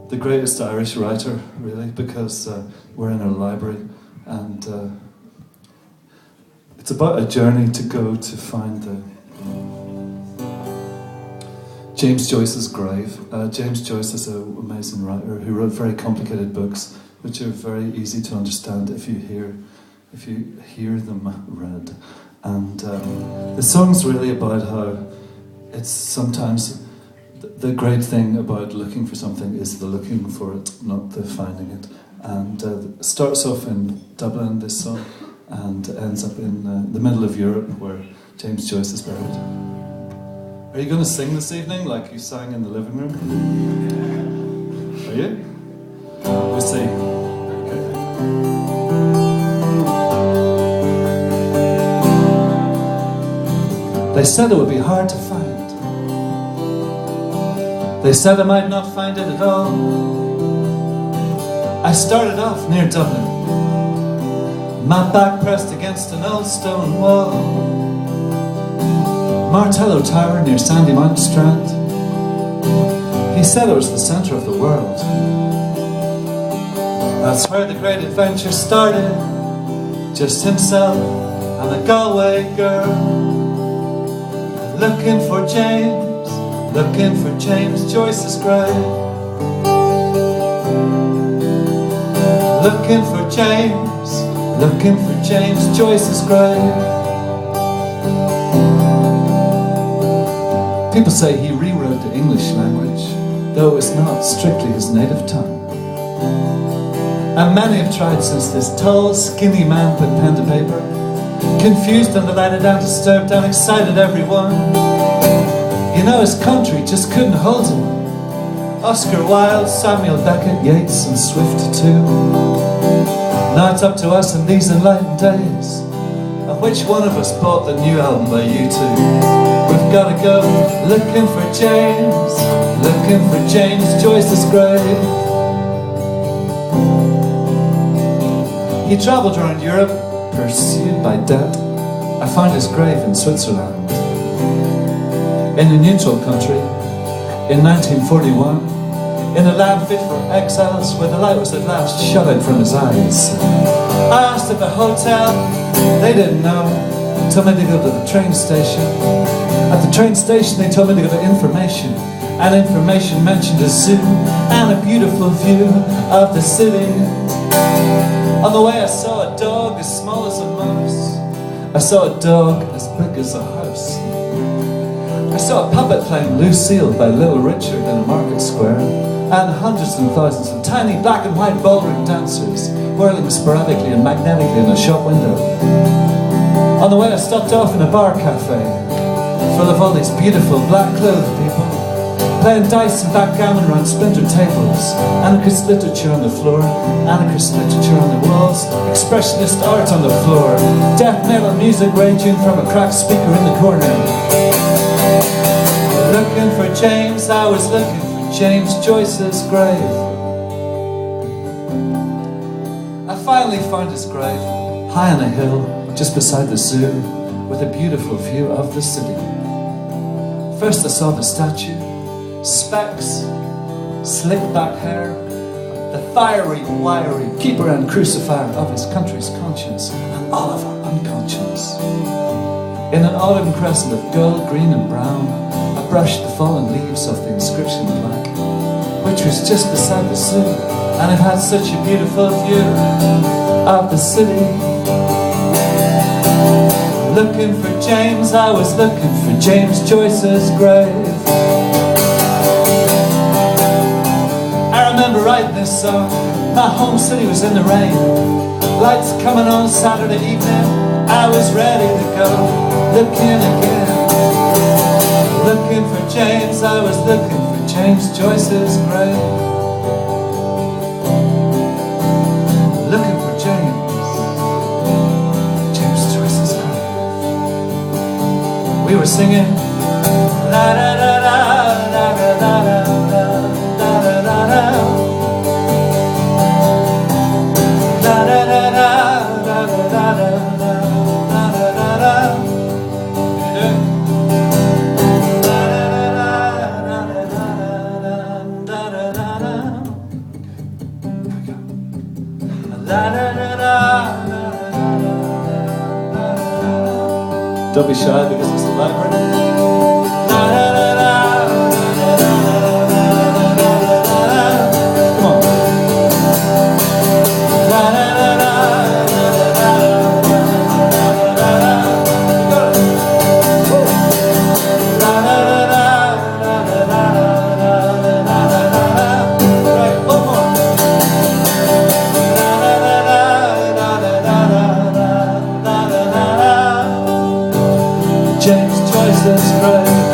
the greatest Irish writer, really, because we're in a library, and it's about a journey to go to find James Joyce's grave. James Joyce is an amazing writer who wrote very complicated books, which are very easy to understand if you hear them read. And the song's really about how it's sometimes the great thing about looking for something is the looking for it, not the finding it. And it starts off in Dublin, this song, and ends up in the middle of Europe, where James Joyce is buried. Are you going to sing this evening like you sang in the living room? Are you? We'll see. They said it would be hard to find. They said I might not find it at all. I started off near Dublin, my back pressed against an old stone wall. Martello Tower near Sandy Mountain Strand. He said it was the centre of the world. That's where the great adventure started. Just himself and the Galway girl. Looking for James Joyce's grave. Looking for James Joyce's grave. People say he rewrote the English language, though it was not strictly his native tongue. And many have tried since this tall, skinny man put pen to paper, confused and delighted and disturbed and excited everyone. You know, his country just couldn't hold him. Oscar Wilde, Samuel Beckett, Yeats and Swift too. Now it's up to us in these enlightened days, of which one of us bought the new album by U2. We've got to go looking for James Joyce's grave. He travelled around Europe, pursued by debt. I found his grave in Switzerland, in a neutral country, in 1941, in a land fit for exiles, where the light was at last shut out from his eyes. I asked at the hotel, they didn't know, told me to go to the train station. At the train station they told me to go to information, and information mentioned a zoo and a beautiful view of the city. On the way I saw a dog as small as a mouse. I saw a dog as big as a house. I saw a puppet playing Lucille by Little Richard in a market square, and hundreds and thousands of tiny black and white ballroom dancers whirling sporadically and magnetically in a shop window. On the way I stopped off in a bar cafe full of all these beautiful black-clothed people, playing dice and backgammon around splintered tables, anarchist literature on the floor, anarchist literature on the walls, expressionist art on the floor, death metal music raging from a cracked speaker in the corner. Looking for James, I was looking for James Joyce's grave. I finally found his grave, high on a hill, just beside the zoo, with a beautiful view of the city. First I saw the statue, specs, slick back hair, the fiery, wiry keeper and crucifier of his country's conscience and all of our unconscious. In an autumn crescent of gold, green and brown, I brushed the fallen leaves of the inscription black, which was just beside the zoo, and it had such a beautiful view of the city. Looking for James, I was looking for James Joyce's grave. I remember writing this song, my home city was in the rain, lights coming on Saturday evening, I was ready to go, looking again. Looking for James, I was looking for James Joyce's grave. Looking for James Joyce's grave. We were singing la da da da da da da da da da da da. Don't be shy because it's the library. Come on. Right, one more. James Joyce's grave.